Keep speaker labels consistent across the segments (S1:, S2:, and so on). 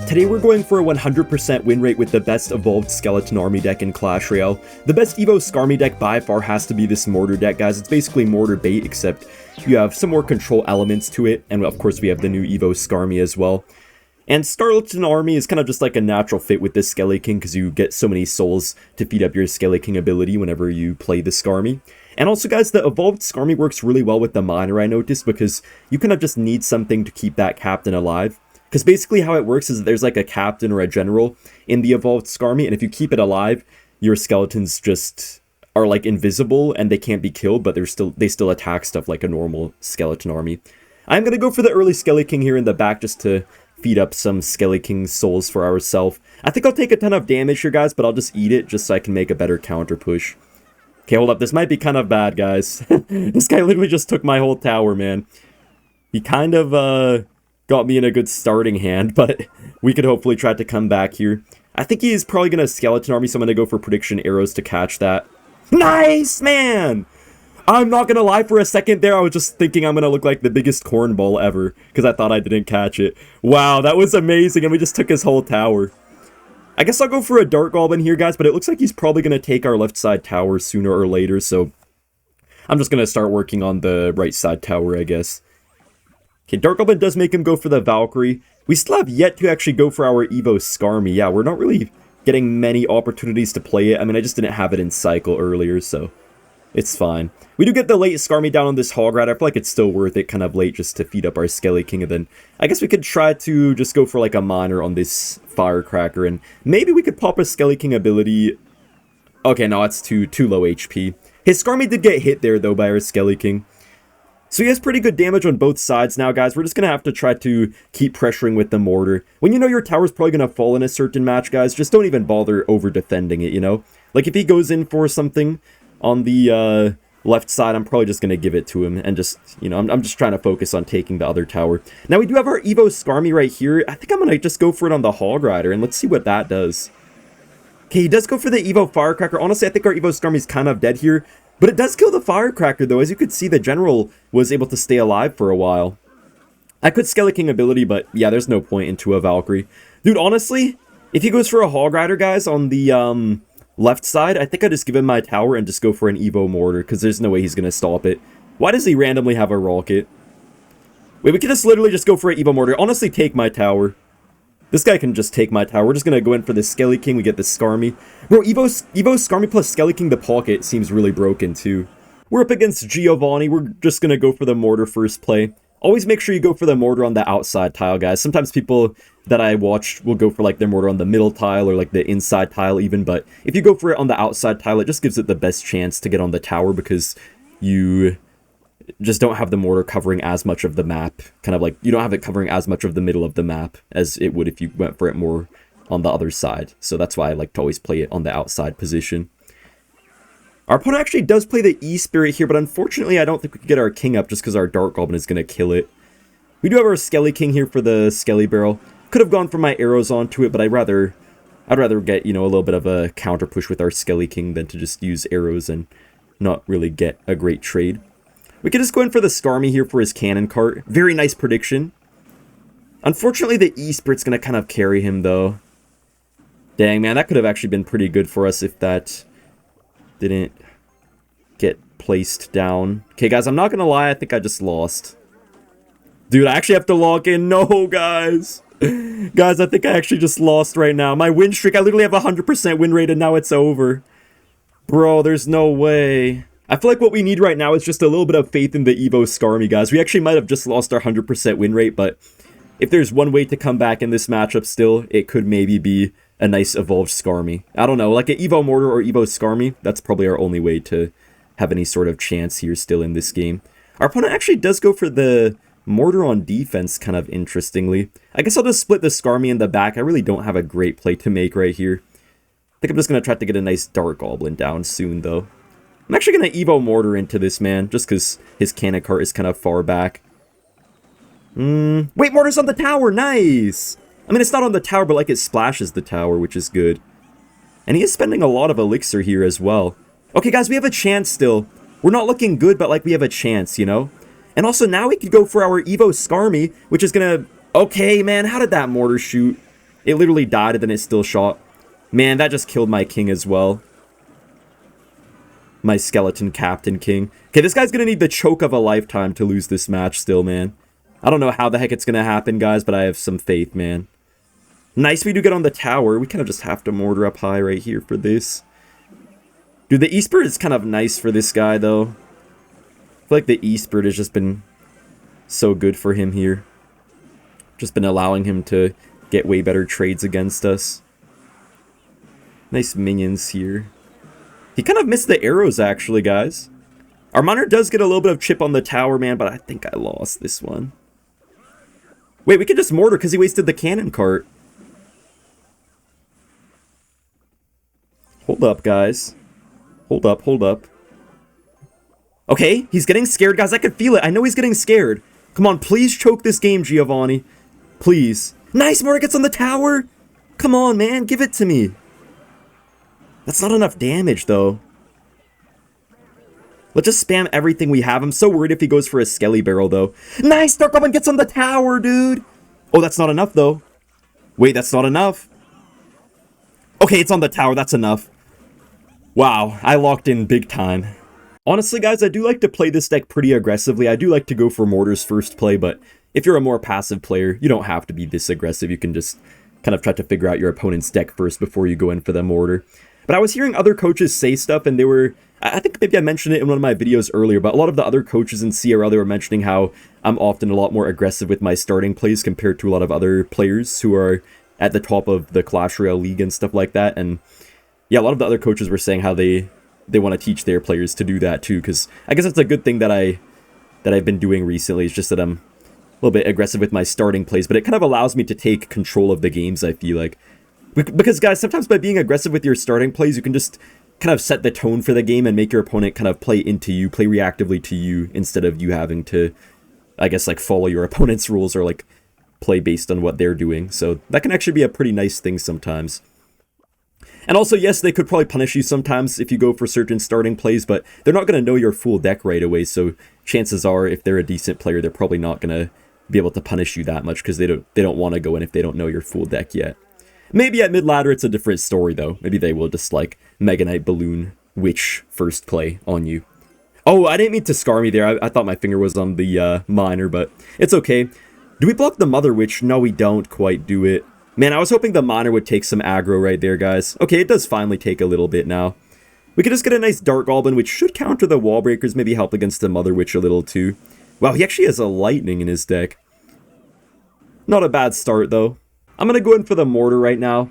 S1: Today we're going for a 100% win rate with the best evolved skeleton army deck in Clash Royale. The best Evo scarmy deck by far has to be this mortar deck, guys. It's basically mortar bait, except you have some more control elements to it, and of course we have the new Evo scarmy as well. And skeleton army is kind of just like a natural fit with this Skelly King because you get so many souls to feed up your Skelly King ability whenever you play the scarmy. And also, guys, the evolved scarmy works really well with the miner, I noticed, because you kind of just need something to keep that captain alive. Because basically how it works is that there's like a captain or a general in the evolved scarmy, and if you keep it alive, your skeletons just are like invisible and they can't be killed, but they still attack stuff like a normal skeleton army. I'm gonna go for the early Skelly King here in the back just to feed up some Skelly King souls for ourselves. I think I'll take a ton of damage here, guys, but I'll just eat it just so I can make a better counter push. Okay, hold up. This might be kind of bad, guys. This guy literally just took my whole tower, man. He kind of got me in a good starting hand, but we could hopefully try to come back here. I think he is probably going to skeleton army, so I'm going to go for prediction arrows to catch that. Nice, man! I'm not going to lie, for a second there, I was just thinking I'm going to look like the biggest cornball ever, because I thought I didn't catch it. Wow, that was amazing, and we just took his whole tower. I guess I'll go for a Dark Goblin here, guys, but it looks like he's probably going to take our left side tower sooner or later, so I'm just going to start working on the right side tower, I guess. Okay, Dark Goblin does make him go for the Valkyrie. We still have yet to actually go for our Evo Scarmy. Yeah, we're not really getting many opportunities to play it. I mean, I just didn't have it in cycle earlier, so it's fine. We do get the late Scarmy down on this Hog Rider. I feel like it's still worth it kind of late just to feed up our Skelly King, and then I guess we could try to just go for like a miner on this Firecracker, and maybe we could pop a Skelly King ability. Okay, no, it's too low HP. His Scarmy did get hit there, though, by our Skelly King. So he has pretty good damage on both sides now, guys. We're just going to have to try to keep pressuring with the mortar. When you know your tower's probably going to fall in a certain match, guys, just don't even bother over-defending it, you know? Like, if he goes in for something on the left side, I'm probably just going to give it to him and just, you know, I'm just trying to focus on taking the other tower. Now, we do have our Evo Scarmy right here. I think I'm going to just go for it on the Hog Rider, and let's see what that does. Okay, he does go for the Evo Firecracker. Honestly, I think our Evo Scarmy's kind of dead here. But it does kill the Firecracker, though. As you could see, the General was able to stay alive for a while. I could Skelly King ability, but yeah, there's no point into a Valkyrie. Dude, honestly, if he goes for a Hog Rider, guys, on the left side, I think I just give him my tower and just go for an Evo Mortar, because there's no way he's going to stop it. Why does he randomly have a Rocket? Wait, we could just literally just go for an Evo Mortar. Honestly, take my tower. This guy can just take my tower. We're just going to go in for the Skelly King. We get the Scarmy. Bro, Evo Scarmy plus Skelly King the Pocket seems really broken, too. We're up against Giovanni. We're just going to go for the Mortar first play. Always make sure you go for the Mortar on the outside tile, guys. Sometimes people that I watch will go for, like, their Mortar on the middle tile or, like, the inside tile even. But if you go for it on the outside tile, it just gives it the best chance to get on the tower because you just don't have the mortar covering as much of the map. Kind of like, you don't have it covering as much of the middle of the map as it would if you went for it more on the other side. So that's why I like to always play it on the outside position. Our opponent actually does play the E-Spirit here, but unfortunately I don't think we can get our King up just because our Dark Goblin is going to kill it. We do have our Skelly King here for the Skelly Barrel. Could have gone for my arrows onto it, but I'd rather get, you know, a little bit of a counter push with our Skelly King than to just use arrows and not really get a great trade. We could just go in for the Scarmy here for his cannon cart. Very nice prediction. Unfortunately, the E-Spirit's going to kind of carry him, though. Dang, man, that could have actually been pretty good for us if that didn't get placed down. Okay, guys, I'm not going to lie. I think I just lost. Dude, I actually have to log in. No, guys. Guys, I think I actually just lost right now. My win streak, I literally have a 100% win rate, and now it's over. Bro, there's no way. I feel like what we need right now is just a little bit of faith in the Evo Scarmy, guys. We actually might have just lost our 100% win rate, but if there's one way to come back in this matchup still, it could maybe be a nice evolved Scarmy. I don't know, like an Evo Mortar or Evo Scarmy, that's probably our only way to have any sort of chance here still in this game. Our opponent actually does go for the Mortar on defense, kind of interestingly. I guess I'll just split the Scarmy in the back. I really don't have a great play to make right here. I think I'm just going to try to get a nice Dark Goblin down soon, though. I'm actually going to Evo Mortar into this, man, just because his cannon cart is kind of far back. Wait, Mortar's on the tower! Nice! I mean, it's not on the tower, but, like, it splashes the tower, which is good. And he is spending a lot of elixir here as well. Okay, guys, we have a chance still. We're not looking good, but, like, we have a chance, you know? And also, now we could go for our Evo Scarmy, which is going to... Okay, man, how did that Mortar shoot? It literally died and then it still shot. Man, that just killed my king as well. My skeleton captain king. Okay, this guy's gonna need the choke of a lifetime to lose this match still, man. I don't know how the heck it's gonna happen, guys, but I have some faith, man. Nice we do get on the tower. We kind of just have to mortar up high right here for this. Dude, the Eastbird is kind of nice for this guy, though. I feel like the Eastbird has just been so good for him here. Just been allowing him to get way better trades against us. Nice minions here. He kind of missed the arrows, actually, guys. Our monitor does get a little bit of chip on the tower, man, but I think I lost this one. Wait, we could just mortar because he wasted the cannon cart. Hold up, guys. Hold up, hold up. Okay, he's getting scared, guys. I could feel it. I know he's getting scared. Come on, please choke this game, Giovanni. Please. Nice, mortar gets on the tower. Come on, man. Give it to me. That's not enough damage, though. Let's just spam everything we have. I'm so worried if he goes for a Skelly Barrel, though. Nice! Dark Goblin gets on the tower, dude! Oh, that's not enough, though. Wait, that's not enough. Okay, it's on the tower. That's enough. Wow, I locked in big time. Honestly, guys, I do like to play this deck pretty aggressively. I do like to go for mortars first play, but if you're a more passive player, you don't have to be this aggressive. You can just kind of try to figure out your opponent's deck first before you go in for the mortar. But I was hearing other coaches say stuff, and they were... I think maybe I mentioned it in one of my videos earlier, but a lot of the other coaches in CRL, they were mentioning how I'm often a lot more aggressive with my starting plays compared to a lot of other players who are at the top of the Clash Royale League and stuff like that. And yeah, a lot of the other coaches were saying how they want to teach their players to do that too, because I guess it's a good thing that I've been doing recently. It's just that I'm a little bit aggressive with my starting plays, but it kind of allows me to take control of the games, I feel like. Because, guys, sometimes by being aggressive with your starting plays, you can just kind of set the tone for the game and make your opponent kind of play into you, play reactively to you, instead of you having to, I guess, like, follow your opponent's rules or, like, play based on what they're doing. So that can actually be a pretty nice thing sometimes. And also, yes, they could probably punish you sometimes if you go for certain starting plays, but they're not going to know your full deck right away, so chances are, if they're a decent player, they're probably not going to be able to punish you that much, because they don't want to go in if they don't know your full deck yet. Maybe at mid-ladder it's a different story, though. Maybe they will just, like, Mega Knight Balloon Witch first play on you. Oh, I didn't mean to scarmy there. I thought my finger was on the miner, but it's okay. Do we block the Mother Witch? No, we don't quite do it. Man, I was hoping the miner would take some aggro right there, guys. Okay, it does finally take a little bit now. We could just get a nice Dark Goblin, which should counter the Wall Breakers, maybe help against the Mother Witch a little, too. Wow, he actually has a Lightning in his deck. Not a bad start, though. I'm going to go in for the mortar right now.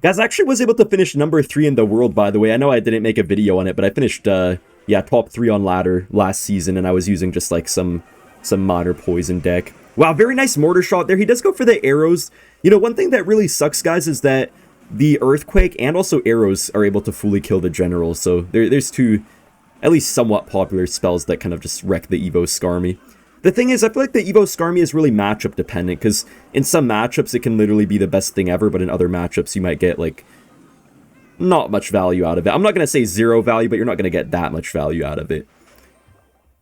S1: Guys, I actually was able to finish number 3 in the world, by the way. I know I didn't make a video on it, but I finished, yeah, top 3 on ladder last season, and I was using just, like, some minor poison deck. Wow, very nice mortar shot there. He does go for the arrows. You know, one thing that really sucks, guys, is that the Earthquake and also arrows are able to fully kill the general. So there's two, at least somewhat popular spells that kind of just wreck the Evo Scarmy. The thing is, I feel like the Evo Scarmy is really matchup dependent, because in some matchups it can literally be the best thing ever, but in other matchups you might get, like, not much value out of it. I'm not going to say zero value, but you're not going to get that much value out of it.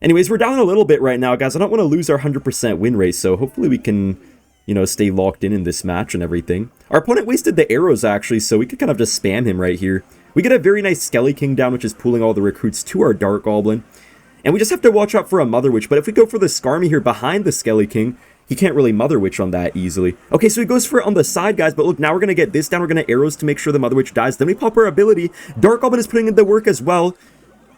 S1: Anyways, we're down a little bit right now, guys. I don't want to lose our 100% win rate, so hopefully we can, you know, stay locked in this match and everything. Our opponent wasted the arrows, actually, so we could kind of just spam him right here. We get a very nice Skelly King down, which is pulling all the recruits to our Dark Goblin. And we just have to watch out for a Mother Witch, but if we go for the Scarmy here behind the Skelly King, he can't really Mother Witch on that easily. Okay, so he goes for it on the side, guys, but look, now we're going to get this down. We're going to arrows to make sure the Mother Witch dies. Then we pop our ability. Dark Goblin is putting in the work as well.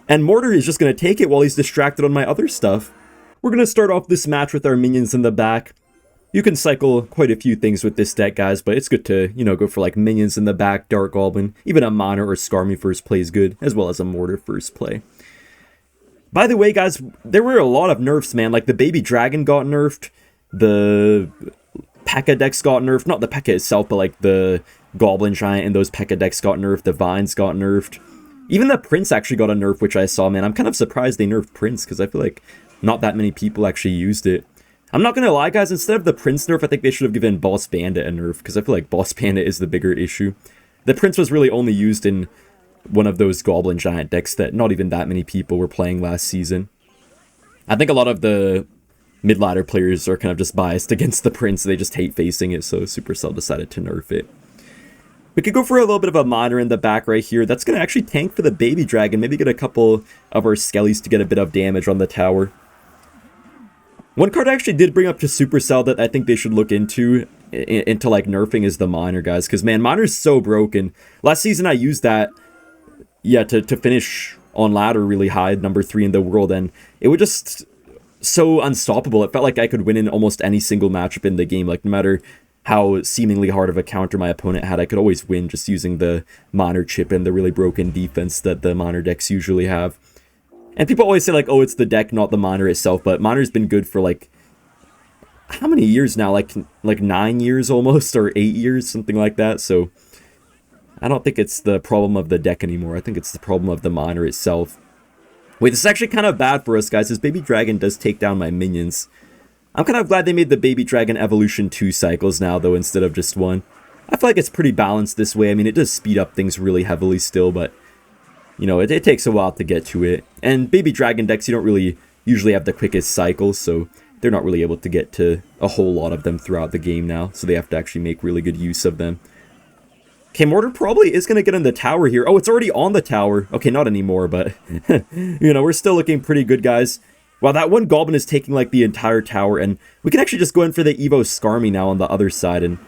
S1: And Mortar is just going to take it while he's distracted on my other stuff. We're going to start off this match with our minions in the back. You can cycle quite a few things with this deck, guys, but it's good to, you know, go for like minions in the back, Dark Goblin. Even a Miner or Scarmy first play is good, as well as a Mortar first play. By the way, guys, there were a lot of nerfs, man. Like, the Baby Dragon got nerfed. The Pekka decks got nerfed. Not the Pekka itself, but, like, the Goblin Giant and those Pekka decks got nerfed. The Vines got nerfed. Even the Prince actually got a nerf, which I saw, man. I'm kind of surprised they nerfed Prince, because I feel like not that many people actually used it. I'm not going to lie, guys. Instead of the Prince nerf, I think they should have given Boss Bandit a nerf, because I feel like Boss Bandit is the bigger issue. The Prince was really only used in one of those Goblin Giant decks that not even that many people were playing last season. I think a lot of the mid-ladder players are kind of just biased against the Prince. They just hate facing it, so Supercell decided to nerf it. We could go for a little bit of a miner in the back right here. That's going to actually tank for the baby dragon. Maybe get a couple of our skellies to get a bit of damage on the tower. One card I actually did bring up to Supercell that I think they should look into like nerfing is the miner, guys. Because, man, miner's so broken. Last season I used that, yeah, to finish on ladder really high, number 3 in the world. And it was just so unstoppable. It felt like I could win in almost any single matchup in the game. Like, no matter how seemingly hard of a counter my opponent had, I could always win just using the miner chip and the really broken defense that the miner decks usually have. And people always say, like, oh, it's the deck, not the miner itself, but miner's been good for, like, how many years now? Like 9 years almost, or 8 years, something like that, so I don't think it's the problem of the deck anymore. I think it's the problem of the miner itself. Wait, this is actually kind of bad for us, guys. This baby dragon does take down my minions. I'm kind of glad they made the baby dragon evolution 2 cycles now, though, instead of just 1. I feel like it's pretty balanced this way. I mean, it does speed up things really heavily still, but, you know, it takes a while to get to it. And baby dragon decks, you don't really usually have the quickest cycles, so they're not really able to get to a whole lot of them throughout the game now, so they have to actually make really good use of them. Okay, mortar probably is going to get in the tower here. Oh, it's already on the tower. Okay, not anymore, but, you know, we're still looking pretty good, guys. Wow, that one goblin is taking, like, the entire tower, and we can actually just go in for the Evo Scarmy now on the other side, and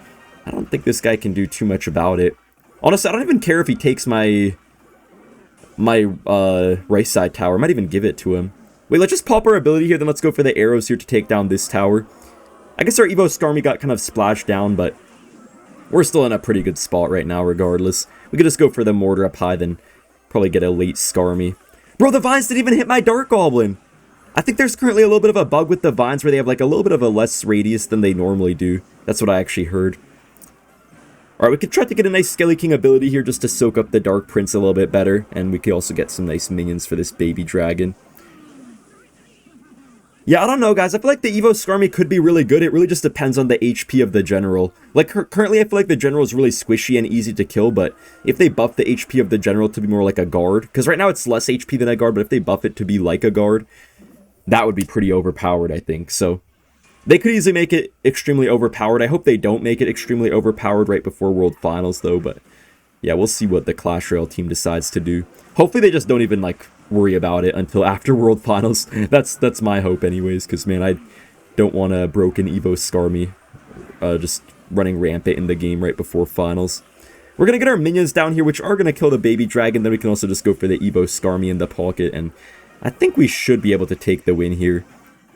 S1: I don't think this guy can do too much about it. Honestly, I don't even care if he takes my right side tower. I might even give it to him. Wait, let's just pop our ability here, then let's go for the arrows here to take down this tower. I guess our Evo Scarmy got kind of splashed down, but we're still in a pretty good spot right now regardless. We could just go for the mortar up high, then probably get a late Scarmy. Bro, the vines didn't even hit my Dark Goblin! I think there's currently a little bit of a bug with the vines where they have like a little bit of a less radius than they normally do. That's what I actually heard. Alright, we could try to get a nice Skelly King ability here just to soak up the Dark Prince a little bit better. And we could also get some nice minions for this baby dragon. Yeah, I don't know, guys. I feel like the Evo Scarmy could be really good. It really just depends on the HP of the general. Like, currently I feel like the general is really squishy and easy to kill, but if they buff the HP of the general to be more like a guard, because right now it's less HP than a guard, but if they buff it to be like a guard, that would be pretty overpowered, I think. So they could easily make it extremely overpowered. I hope they don't make it extremely overpowered right before World Finals, though. But yeah, we'll see what the Clash Royale team decides to do. Hopefully they just don't even, like, worry about it until after World Finals. That's my hope anyways, because, man, I don't want a broken Evo Scarmy just running rampant in the game right before Finals. We're going to get our minions down here, which are going to kill the baby dragon. Then we can also just go for the Evo Scarmy in the pocket, and I think we should be able to take the win here.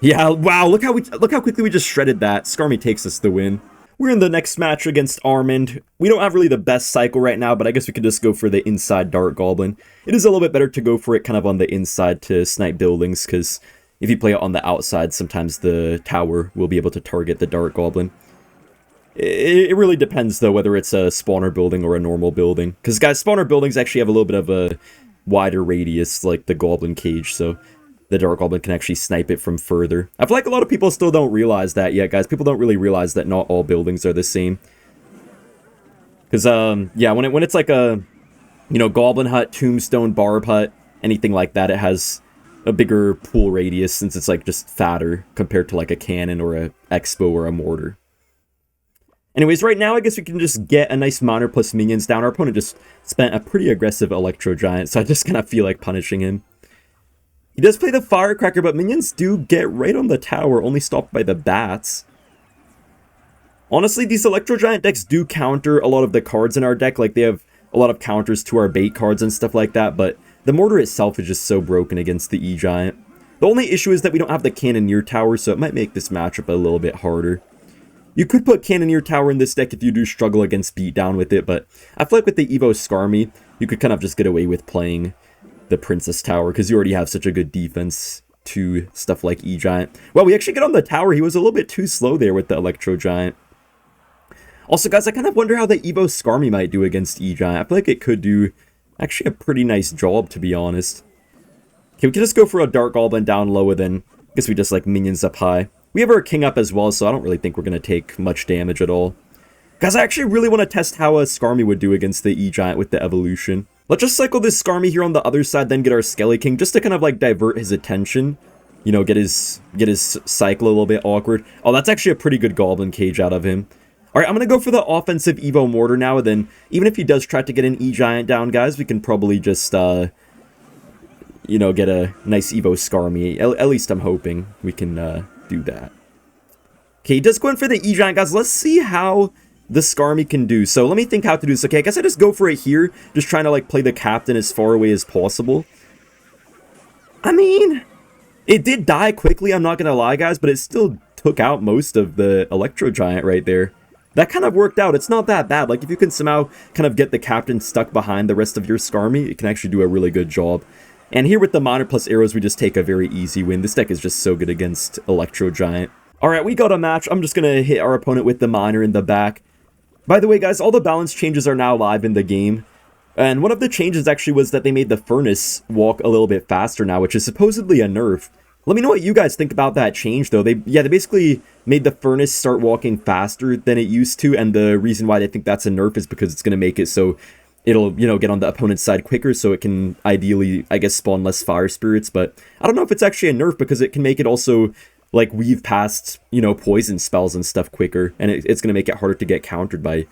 S1: Yeah, wow, look how quickly we just shredded that. Scarmy takes us the win. We're in the next match against Armand. We don't have really the best cycle right now, but I guess we could just go for the inside Dark Goblin. It is a little bit better to go for it kind of on the inside to snipe buildings, because if you play it on the outside, sometimes the tower will be able to target the Dark Goblin. It really depends, though, whether it's a spawner building or a normal building. Because, guys, spawner buildings actually have a little bit of a wider radius, like the Goblin Cage, so the Dark Goblin can actually snipe it from further. I feel like a lot of people still don't realize that yet, guys. People don't really realize that not all buildings are the same. Because, yeah, when it's like a, you know, Goblin Hut, Tombstone, Barb Hut, anything like that, it has a bigger pool radius since it's, like, just fatter compared to, like, a cannon or a Xbow or a mortar. Anyways, right now, I guess we can just get a nice miner plus minions down. Our opponent just spent a pretty aggressive Electro Giant, so I just kind of feel like punishing him. He does play the Firecracker, but minions do get right on the tower, only stopped by the bats. Honestly, these Electro Giant decks do counter a lot of the cards in our deck. Like, they have a lot of counters to our bait cards and stuff like that, but the mortar itself is just so broken against the E-Giant. The only issue is that we don't have the Cannoneer Tower, so it might make this matchup a little bit harder. You could put Cannoneer Tower in this deck if you do struggle against beatdown with it, but I feel like with the Evo Scarmy, you could kind of just get away with playing the Princess Tower, because you already have such a good defense to stuff like E-Giant. Well, we actually get on the tower. He was a little bit too slow there with the Electro Giant. Also, guys, I kind of wonder how the Evo Scarmy might do against E-Giant. I feel like it could do actually a pretty nice job, to be honest. Okay, we can just go for a Dark Goblin down low, and then I guess we just like minions up high. We have our king up as well, so I don't really think we're going to take much damage at all. Guys, I actually really want to test how a Scarmy would do against the E-Giant with the evolution. Let's just cycle this Scarmy here on the other side, then get our Skelly King, just to kind of like divert his attention you know, get his cycle a little bit awkward. Oh, that's actually a pretty good goblin cage out of him. All right, I'm going to go for the offensive Evo mortar now, and then even if he does try to get an E-Giant down, guys, we can probably just, you know, get a nice Evo Scarmy. At least I'm hoping we can do that. Okay, he does go in for the E-Giant, guys. Let's see how the Scarmy can do. So let me think how to do this. Okay, I guess I just go for it here, just trying to, like, play the captain as far away as possible. I mean, it did die quickly, I'm not going to lie, guys, but it still took out most of the Electro Giant right there. That kind of worked out. It's not that bad. Like, if you can somehow kind of get the captain stuck behind the rest of your Scarmy, it can actually do a really good job. And here with the Monitor plus arrows, we just take a very easy win. This deck is just so good against Electro Giant. Alright, we got a match. I'm just going to hit our opponent with the Miner in the back. By the way, guys, all the balance changes are now live in the game. And one of the changes actually was that they made the Furnace walk a little bit faster now, which is supposedly a nerf. Let me know what you guys think about that change, though. They basically made the Furnace start walking faster than it used to, and the reason why they think that's a nerf is because it's going to make it so it'll, you know, get on the opponent's side quicker, so it can ideally, I guess, spawn less Fire Spirits. But I don't know if it's actually a nerf, because it can make it also, like, weave past, you know, poison spells and stuff quicker, and it's going to make it harder to get countered by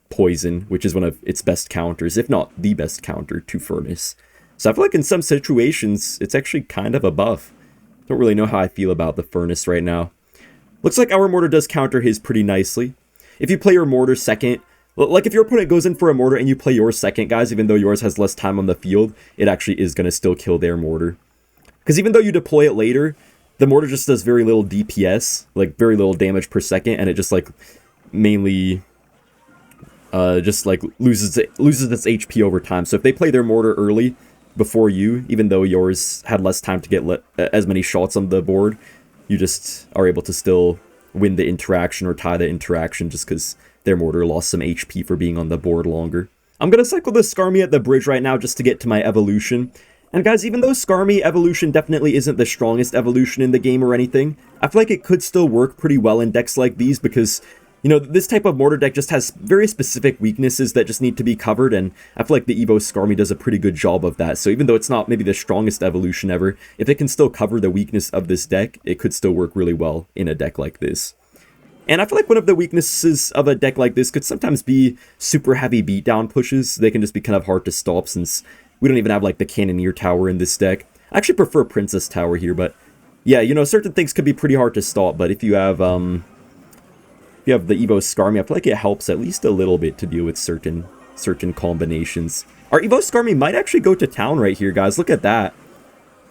S1: poison, which is one of its best counters, if not the best counter to Furnace. So I feel like in some situations, it's actually kind of a buff. Don't really know how I feel about the Furnace right now. Looks like our Mortar does counter his pretty nicely. If you play your Mortar second, like if your opponent goes in for a Mortar and you play yours second, guys, even though yours has less time on the field, it actually is going to still kill their Mortar. Because even though you deploy it later, the Mortar just does very little DPS, like very little damage per second, and it just like mainly just like loses its HP over time. So if they play their Mortar early before you, even though yours had less time to get as many shots on the board, you just are able to still win the interaction or tie the interaction just because their Mortar lost some HP for being on the board longer. I'm going to cycle the Scarmy at the bridge right now just to get to my evolution. And guys, even though Scarmy evolution definitely isn't the strongest evolution in the game or anything, I feel like it could still work pretty well in decks like these because, you know, this type of Mortar deck just has very specific weaknesses that just need to be covered, and I feel like the Evo Scarmy does a pretty good job of that. So even though it's not maybe the strongest evolution ever, if it can still cover the weakness of this deck, it could still work really well in a deck like this. And I feel like one of the weaknesses of a deck like this could sometimes be super heavy beatdown pushes. They can just be kind of hard to stop since we don't even have like the Cannoneer Tower in this deck. I actually prefer Princess Tower here, but yeah, you know, certain things could be pretty hard to stop, but if you have the Evo Scarmy, I feel like it helps at least a little bit to deal with certain combinations. Our Evo Scarmy might actually go to town right here, guys. Look at that.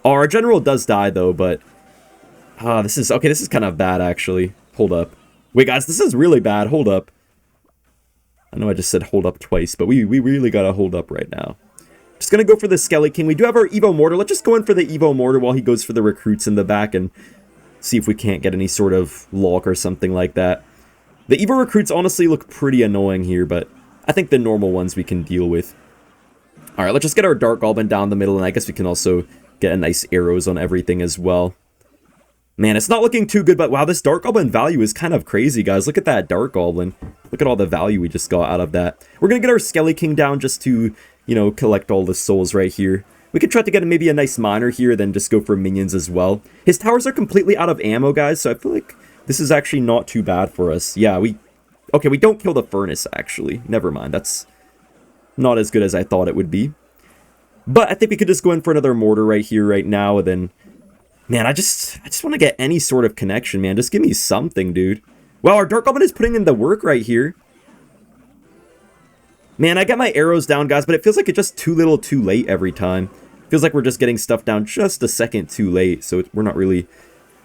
S1: Oh, our general does die though, but this is kind of bad actually. Hold up. Wait, guys, this is really bad. Hold up. I know I just said hold up twice, but we really gotta hold up right now. Just gonna go for the Skelly King. We do have our Evo Mortar. Let's just go in for the Evo Mortar while he goes for the recruits in the back and see if we can't get any sort of lock or something like that. The Evo recruits honestly look pretty annoying here, but I think the normal ones we can deal with. Alright, let's just get our Dark Goblin down the middle, and I guess we can also get a nice arrows on everything as well. Man, it's not looking too good, but wow, this Dark Goblin value is kind of crazy, guys. Look at that Dark Goblin. Look at all the value we just got out of that. We're gonna get our Skelly King down just to, you know, collect all the souls right here. We could try to get maybe a nice miner here, then just go for minions as well. His towers are completely out of ammo, guys, so I feel like this is actually not too bad for us. Yeah, okay, we don't kill the Furnace, actually. Never mind, that's not as good as I thought it would be. But I think we could just go in for another Mortar right here, right now, and then... Man, I just want to get any sort of connection, man. Just give me something, dude. Wow, our Dark Goblin is putting in the work right here. Man, I got my arrows down, guys, but it feels like it's just too little too late every time. Feels like we're just getting stuff down just a second too late, so we're not really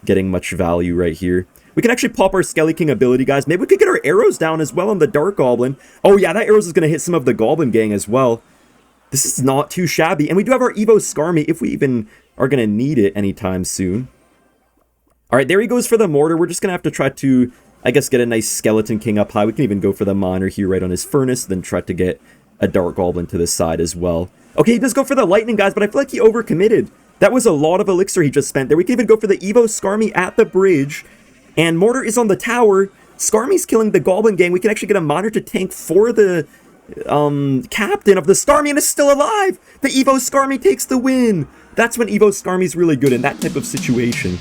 S1: getting much value right here. We can actually pop our Skelly King ability, guys. Maybe we could get our arrows down as well on the Dark Goblin. Oh, yeah, that arrows is going to hit some of the Goblin Gang as well. This is not too shabby. And we do have our Evo Scarmy if we even are going to need it anytime soon. Alright, there he goes for the Mortar. We're just going to have to try to, I guess, get a nice Skeleton King up high. We can even go for the Miner here right on his Furnace, then try to get a Dark Goblin to the side as well. Okay, he does go for the Lightning, guys, but I feel like he overcommitted. That was a lot of Elixir he just spent there. We can even go for the Evo Scarmy at the bridge. And Mortar is on the tower. Scarmy's killing the Goblin Gang. We can actually get a Miner to tank for the captain of the Scarmy, and is still alive. The Evo Scarmy takes the win. That's when Evo Scarmy's really good in that type of situation.